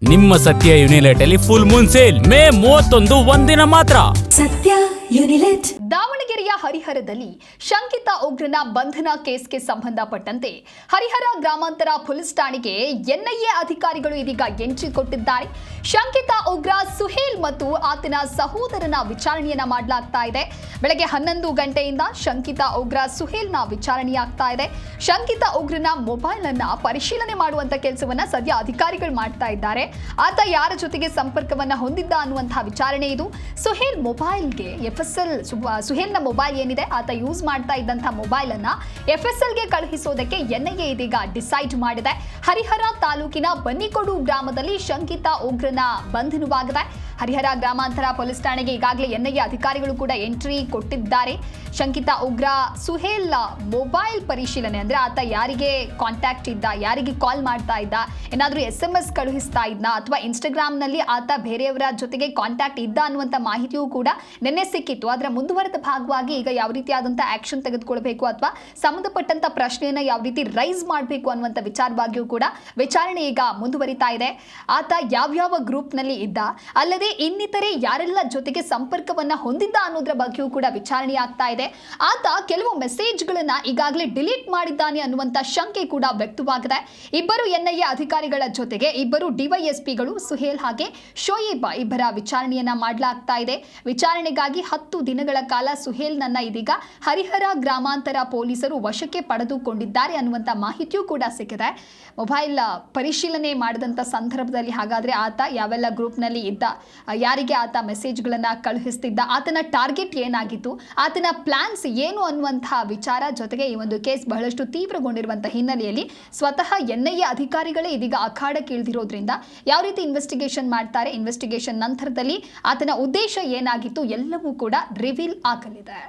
ನಿಮ್ಮ ಸತ್ಯ ಯುನಿಲೆಟ್ ಅಲ್ಲಿ ಫುಲ್ ಮೂನ್ ಸೇಲ್ ಮೇ 31 ಒಂದಿನ ಮಾತ್ರ. ಸತ್ಯ ಯುನಿಲೆಟ್. ದಾವಣಗೆರೆಯ ಹರಿಹರದಲ್ಲಿ ಶಂಕಿತ ಉಗ್ರನ ಬಂಧನ ಕೇಸ್ಗೆ ಸಂಬಂಧಪಟ್ಟಂತೆ ಹರಿಹರ ಗ್ರಾಮಾಂತರ ಪೊಲೀಸ್ ಠಾಣೆಗೆ ಎನ್ಐಎ ಅಧಿಕಾರಿಗಳು ಇದೀಗ ಎಂಟ್ರಿ ಕೊಟ್ಟಿದ್ದಾರೆ. ಶಂಕಿತ ಉಗ್ರ ಸುಹೇಲ್ ಮತ್ತು ಆತನ ಸಹೋದರನ ವಿಚಾರಣೆಯನ್ನ ಮಾಡಲಾಗ್ತಾ ಇದೆ. ಬೆಳಗ್ಗೆ 11 ಗಂಟೆಯಿಂದ ಶಂಕಿತ ಉಗ್ರ ಸುಹೇಲ್ನ ವಿಚಾರಣೆಯಾಗ್ತಾ ಇದೆ. ಶಂಕಿತ ಉಗ್ರನ ಮೊಬೈಲ್ ಅನ್ನ ಪರಿಶೀಲನೆ ಮಾಡುವಂತ ಕೆಲಸವನ್ನ ಸದ್ಯ ಅಧಿಕಾರಿಗಳು ಮಾಡ್ತಾ ಇದ್ದಾರೆ. ಆತ ಯಾರ ಜೊತೆಗೆ ಸಂಪರ್ಕವನ್ನ ಹೊಂದಿದ್ದ ಅನ್ನುವಂತಹ ವಿಚಾರಣೆ ಇದು. ಸುಹೇಲ್ ಮೊಬೈಲ್ಗೆ ಸುಹೇಲ್ನ ಮೊಬೈಲ್ ಏನಿದೆ ಆತ ಯೂಸ್ ಮಾಡ್ತಾ ಇದ್ದಂತಹ ಮೊಬೈಲ್ ಅನ್ನ FSL ಗೆ ಕಳುಹಿಸೋದಕ್ಕೆ ಎನ್ಐಎ ಇದೀಗ ಡಿಸೈಡ್ ಮಾಡಿದೆ. ಹರಿಹರ ತಾಲೂಕಿನ ಬನ್ನಿಕೋಡು ಗ್ರಾಮದಲ್ಲಿ ಶಂಕಿತ ಉಗ್ರನ ಬಂಧನವಾಗಿದೆ. ಹರಿಹರ ಗ್ರಾಮಾಂತರ ಪೊಲೀಸ್ ಠಾಣೆಗೆ ಈಗಾಗಲೇ ಎನ್ಐಎ ಅಧಿಕಾರಿಗಳು ಕೂಡ ಎಂಟ್ರಿ ಕೊಟ್ಟಿದ್ದಾರೆ. ಶಂಕಿತ ಉಗ್ರ ಸುಹೇಲ್ ಮೊಬೈಲ್ ಪರಿಶೀಲನೆ ಅಂದ್ರೆ ಆತ ಯಾರಿಗೆ ಕಾಂಟ್ಯಾಕ್ಟ್ ಇದ್ದ, ಯಾರಿಗೆ ಕಾಲ್ ಮಾಡ್ತಾ ಇದ್ದ, ಏನಾದರೂ SMS ಕಳುಹಿಸ್ತಾ ಇದ್ದ ಅಥವಾ ಇನ್ಸ್ಟಾಗ್ರಾಮ್ನಲ್ಲಿ ಆತ ಬೇರೆಯವರ ಜೊತೆಗೆ ಕಾಂಟ್ಯಾಕ್ಟ್ ಇದ್ದ ಅನ್ನುವಂಥ ಮಾಹಿತಿಯೂ ಕೂಡ ನಿನ್ನೆ ಸಿಕ್ಕಿತ್ತು. ಅದರ ಮುಂದುವರೆದ ಭಾಗವಾಗಿ ಈಗ ಯಾವ ರೀತಿಯಾದಂಥ ಆಕ್ಷನ್ ತೆಗೆದುಕೊಳ್ಬೇಕು ಅಥವಾ ಸಂಬಂಧಪಟ್ಟಂತ ಪ್ರಶ್ನೆಯನ್ನ ಯಾವ ರೀತಿ ರೈಸ್ ಮಾಡಬೇಕು ಅನ್ನುವಂಥ ವಿಚಾರವಾಗಿಯೂ ಕೂಡ ವಿಚಾರಣೆ ಈಗ ಮುಂದುವರಿತಾ ಇದೆ. ಆತ ಯಾವ್ಯಾವ ಗ್ರೂಪ್ನಲ್ಲಿ ಇದ್ದ, ಅಲ್ಲದೆ ಇನ್ನಿತರೆ ಯಾರೆಲ್ಲ ಜೊತೆಗೆ ಸಂಪರ್ಕವನ್ನ ಹೊಂದಿದ್ದ ಅನ್ನೋದ್ರ ಬಗ್ಗೆಯೂ ಕೂಡ ವಿಚಾರಣೆ ಆಗ್ತಾ ಇದೆ. ಆತ ಕೆಲವು ಮೆಸೇಜ್ಗಳನ್ನ ಈಗಾಗಲೇ ಡಿಲೀಟ್ ಮಾಡಿದ್ದಾನೆ ಅನ್ನುವಂಥ ಶಂಕೆ ಕೂಡ ವ್ಯಕ್ತವಾಗಿದೆ. ಇಬ್ಬರು ಎನ್ಐಎ ಅಧಿಕಾರಿಗಳ ಜೊತೆಗೆ ಇಬ್ಬರು ಡಿವೈಎಸ್ಪಿಗಳು ಸುಹೇಲ್ ಹಾಗೆ ಶೋಯೇಬ್ ಇಬ್ಬರ ವಿಚಾರಣೆಯನ್ನ ಮಾಡಲಾಗ್ತಾ ಇದೆ. ವಿಚಾರಣೆಗಾಗಿ 10 ದಿನಗಳ ಕಾಲ ಸುಹೇಲ್ನನ್ನ ಇದೀಗ ಹರಿಹರ ಗ್ರಾಮಾಂತರ ಪೊಲೀಸರು ವಶಕ್ಕೆ ಪಡೆದುಕೊಂಡಿದ್ದಾರೆ ಅನ್ನುವಂಥ ಮಾಹಿತಿಯೂ ಕೂಡ ಸಿಕ್ಕಿದೆ. ಮೊಬೈಲ್ ಪರಿಶೀಲನೆ ಮಾಡಿದಂಥ ಸಂದರ್ಭದಲ್ಲಿ ಹಾಗಾದ್ರೆ ಆತ ಯಾವೆಲ್ಲ ಗ್ರೂಪ್ನಲ್ಲಿ ಇದ್ದ, ಯಾರಿಗೆ ಆತ ಮೆಸೇಜ್ಗಳನ್ನು ಕಳುಹಿಸ್ತಿದ್ದ, ಆತನ ಟಾರ್ಗೆಟ್ ಏನಾಗಿತ್ತು, ಆತನ ಪ್ಲಾನ್ಸ್ ಏನು ಅನ್ನುವಂತಹ ವಿಚಾರ ಜೊತೆಗೆ ಈ ಒಂದು ಕೇಸ್ ಬಹಳಷ್ಟು ತೀವ್ರಗೊಂಡಿರುವಂತಹ ಹಿನ್ನೆಲೆಯಲ್ಲಿ ಸ್ವತಃ ಎನ್ಐಎ ಅಧಿಕಾರಿಗಳೇ ಇದೀಗ ಅಖಾಡಕ್ಕೆ ಇಳಿದಿರೋದ್ರಿಂದ ಯಾವ ರೀತಿ ಇನ್ವೆಸ್ಟಿಗೇಷನ್ ಮಾಡ್ತಾರೆ, ಇನ್ವೆಸ್ಟಿಗೇಷನ್ ನಂತರದಲ್ಲಿ ಆತನ ಉದ್ದೇಶ ಏನಾಗಿತ್ತು ಎಲ್ಲವೂ ಕೂಡ ರಿವೀಲ್ ಆಗಲಿದೆ.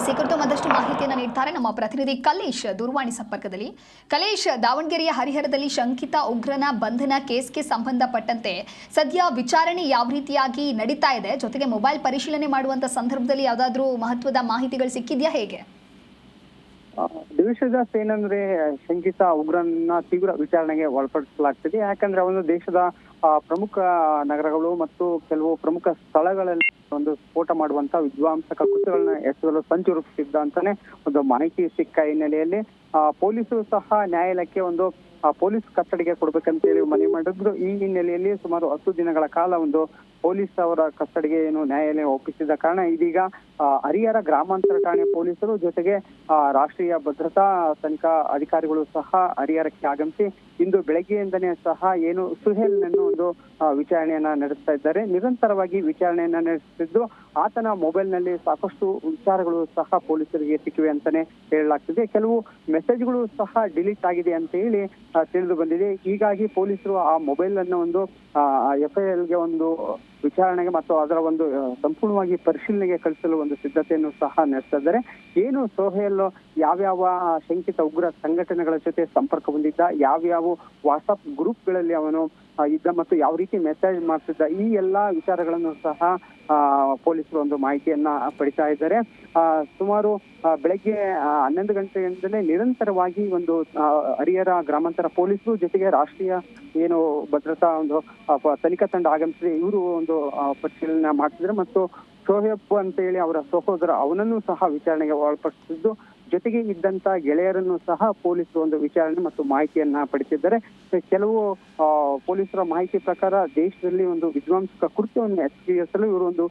ಈ ಕುರಿತು ಮತ್ತಷ್ಟು ಮಾಹಿತಿಯನ್ನು ನೀಡ್ತಾರೆ ನಮ್ಮ ಪ್ರತಿನಿಧಿ ಕಲೇಶ್ ದೂರವಾಣಿ ಸಂಪರ್ಕದಲ್ಲಿ. ಕಲೇಶ್, ದಾವಣಗೆರೆಯ ಹರಿಹರದಲ್ಲಿ ಶಂಕಿತ ಉಗ್ರನ ಬಂಧನ ಕೇಸ್ಗೆ ಸಂಬಂಧಪಟ್ಟಂತೆ ಸದ್ಯ ವಿಚಾರಣೆ ಯಾವ ರೀತಿಯಾಗಿ ನಡೀತಾ ಇದೆ, ಜೊತೆಗೆ ಮೊಬೈಲ್ ಪರಿಶೀಲನೆ ಮಾಡುವಂತ ಸಂದರ್ಭದಲ್ಲಿ ಯಾವುದಾದ್ರೂ ಮಹತ್ವದ ಮಾಹಿತಿಗಳು ಸಿಕ್ಕಿದ್ಯಾ, ಹೇಗೆ? ದಿವಿಷದಾಸ್, ಏನಂದ್ರೆ ಶಂಕಿತ ಉಗ್ರನ ತೀವ್ರ ವಿಚಾರಣೆಗೆ ಒಳಪಡಿಸಲಾಗ್ತಿದೆ. ಯಾಕಂದ್ರೆ ಅವನು ದೇಶದ ಪ್ರಮುಖ ನಗರಗಳು ಮತ್ತು ಕೆಲವು ಪ್ರಮುಖ ಸ್ಥಳಗಳಲ್ಲಿ ಒಂದು ಸ್ಫೋಟ ಮಾಡುವಂತ ವಿಧ್ವಂಸಕ ಕೃತ್ಯಗಳನ್ನ ಎಸಗಲು ಸಂಚು ರೂಪಿಸಿದ್ದ ಅಂತಾನೆ ಒಂದು ಮಾಹಿತಿ ಸಿಕ್ಕ ಹಿನ್ನೆಲೆಯಲ್ಲಿ ಪೊಲೀಸರು ಸಹ ನ್ಯಾಯಾಲಯಕ್ಕೆ ಒಂದು ಪೊಲೀಸ್ ಕಸ್ಟಡಿಗೆ ಕೊಡ್ಬೇಕಂತೇಳಿ ಮನವಿ ಮಾಡಿದ್ರು. ಈ ಹಿನ್ನೆಲೆಯಲ್ಲಿ ಸುಮಾರು 10 ದಿನಗಳ ಕಾಲ ಒಂದು ಪೊಲೀಸ್ ಅವರ ಕಸ್ಟಡಿಗೆ ಏನು ನ್ಯಾಯಾಲಯ ಒಪ್ಪಿಸಿದ ಕಾರಣ ಇದೀಗ ಹರಿಹರ ಗ್ರಾಮಾಂತರ ಠಾಣೆ ಪೊಲೀಸರು ಜೊತೆಗೆ ರಾಷ್ಟ್ರೀಯ ಭದ್ರತಾ ತನಿಖಾ ಅಧಿಕಾರಿಗಳು ಸಹ ಹರಿಹರಕ್ಕೆ ಆಗಮಿಸಿ ಇಂದು ಬೆಳಗ್ಗೆಯಿಂದನೇ ಸಹ ಏನು ಸುಹೇಲ್ನನ್ನು ಒಂದು ವಿಚಾರಣೆಯನ್ನ ನಡೆಸ್ತಾ ಇದ್ದಾರೆ. ನಿರಂತರವಾಗಿ ವಿಚಾರಣೆಯನ್ನ ನಡೆಸುತ್ತಿದ್ದು ಆತನ ಮೊಬೈಲ್ ನಲ್ಲಿ ಸಾಕಷ್ಟು ವಿಚಾರಗಳು ಸಹ ಪೊಲೀಸರಿಗೆ ಸಿಕ್ಕಿವೆ ಅಂತಾನೆ ಹೇಳಲಾಗ್ತಿದೆ. ಕೆಲವು ಮೆಸೇಜ್ಗಳು ಸಹ ಡಿಲೀಟ್ ಆಗಿದೆ ಅಂತ ಹೇಳಿ ತಿಳಿದು ಬಂದಿದೆ. ಹೀಗಾಗಿ ಪೊಲೀಸರು ಆ ಮೊಬೈಲ್ ಅನ್ನು ಒಂದು FIL ಗೆ ಒಂದು ವಿಚಾರಣೆಗೆ ಮತ್ತು ಅದರ ಒಂದು ಸಂಪೂರ್ಣವಾಗಿ ಪರಿಶೀಲನೆಗೆ ಕಳಿಸಲು ಒಂದು ಸಿದ್ಧತೆಯನ್ನು ಸಹ ನಡೆಸ್ತಾ ಇದ್ದಾರೆ. ಏನು ಸೋಹೇಲ್ ಯಾವ್ಯಾವ ಶಂಕಿತ ಉಗ್ರ ಸಂಘಟನೆಗಳ ಜೊತೆ ಸಂಪರ್ಕ ಹೊಂದಿದ್ದ, ಯಾವ್ಯಾವ ವಾಟ್ಸ್ಆಪ್ ಗ್ರೂಪ್ಗಳಲ್ಲಿ ಅವನು ಇದ್ದ ಮತ್ತು ಯಾವ ರೀತಿ ಮೆಸೇಜ್ ಮಾಡ್ತಿದ್ದ, ಈ ಎಲ್ಲಾ ವಿಚಾರಗಳನ್ನು ಸಹ ಪೊಲೀಸರು ಒಂದು ಮಾಹಿತಿಯನ್ನ ಪಡಿತಾ ಇದ್ದಾರೆ. ಸುಮಾರು ಬೆಳಗ್ಗೆ 11 ಗಂಟೆಯಿಂದಲೇ ನಿರಂತರವಾಗಿ ಒಂದು ಹರಿಹರ ಗ್ರಾಮಾಂತರ ಪೊಲೀಸರು ಜೊತೆಗೆ ರಾಷ್ಟ್ರೀಯ ಏನು ಭದ್ರತಾ ಒಂದು ತನಿಖಾ ತಂಡ ಆಗಮಿಸಿದೆ. ಇವರು ಒಂದು ಪರಿಶೀಲನೆ ಮಾಡ್ತಿದ್ದಾರೆ ಮತ್ತು ಶೋಹೇಬ್ ಅಂತ ಹೇಳಿ ಅವರ ಸಹೋದರ ಅವನನ್ನು ಸಹ ವಿಚಾರಣೆಗೆ ಒಳಪಡಿಸಿದ್ದು, ಜೊತೆಗೆ ಇದ್ದಂತ ಗೆಳೆಯರನ್ನು ಸಹ ಪೊಲೀಸರು ಒಂದು ವಿಚಾರಣೆ ಮತ್ತು ಮಾಹಿತಿಯನ್ನ ಪಡಿಸಿದ್ದಾರೆ. ಕೆಲವು ಪೊಲೀಸರ ಮಾಹಿತಿ ಪ್ರಕಾರ ದೇಶದಲ್ಲಿ ಒಂದು ವಿಧ್ವಂಸಕ ಕೃತ್ಯವನ್ನು ಎಸಗಲು ಇವರು ಒಂದು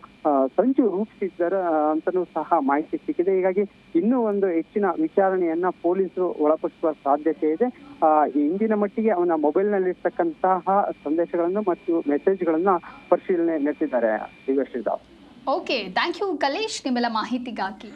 ಸಂಚು ರೂಪಿಸಿದ್ದಾರೆ ಅಂತಲೂ ಸಹ ಮಾಹಿತಿ ಸಿಕ್ಕಿದೆ. ಹೀಗಾಗಿ ಇನ್ನೂ ಒಂದು ಹೆಚ್ಚಿನ ವಿಚಾರಣೆಯನ್ನ ಪೊಲೀಸರು ಒಳಪಡಿಸುವ ಸಾಧ್ಯತೆ ಇದೆ. ಇಂದಿನ ಮಟ್ಟಿಗೆ ಅವನ ಮೊಬೈಲ್ ನಲ್ಲಿ ಇರ್ತಕ್ಕಂತಹ ಸಂದೇಶಗಳನ್ನು ಮತ್ತು ಮೆಸೇಜ್ಗಳನ್ನ ಪರಿಶೀಲನೆ ನಡೆಸಿದ್ದಾರೆ. ಓಕೆ, ಥ್ಯಾಂಕ್ ಯು ಕಲೇಶ್ ನಿಮ್ಮೆಲ್ಲ ಮಾಹಿತಿಗಾಗಿ.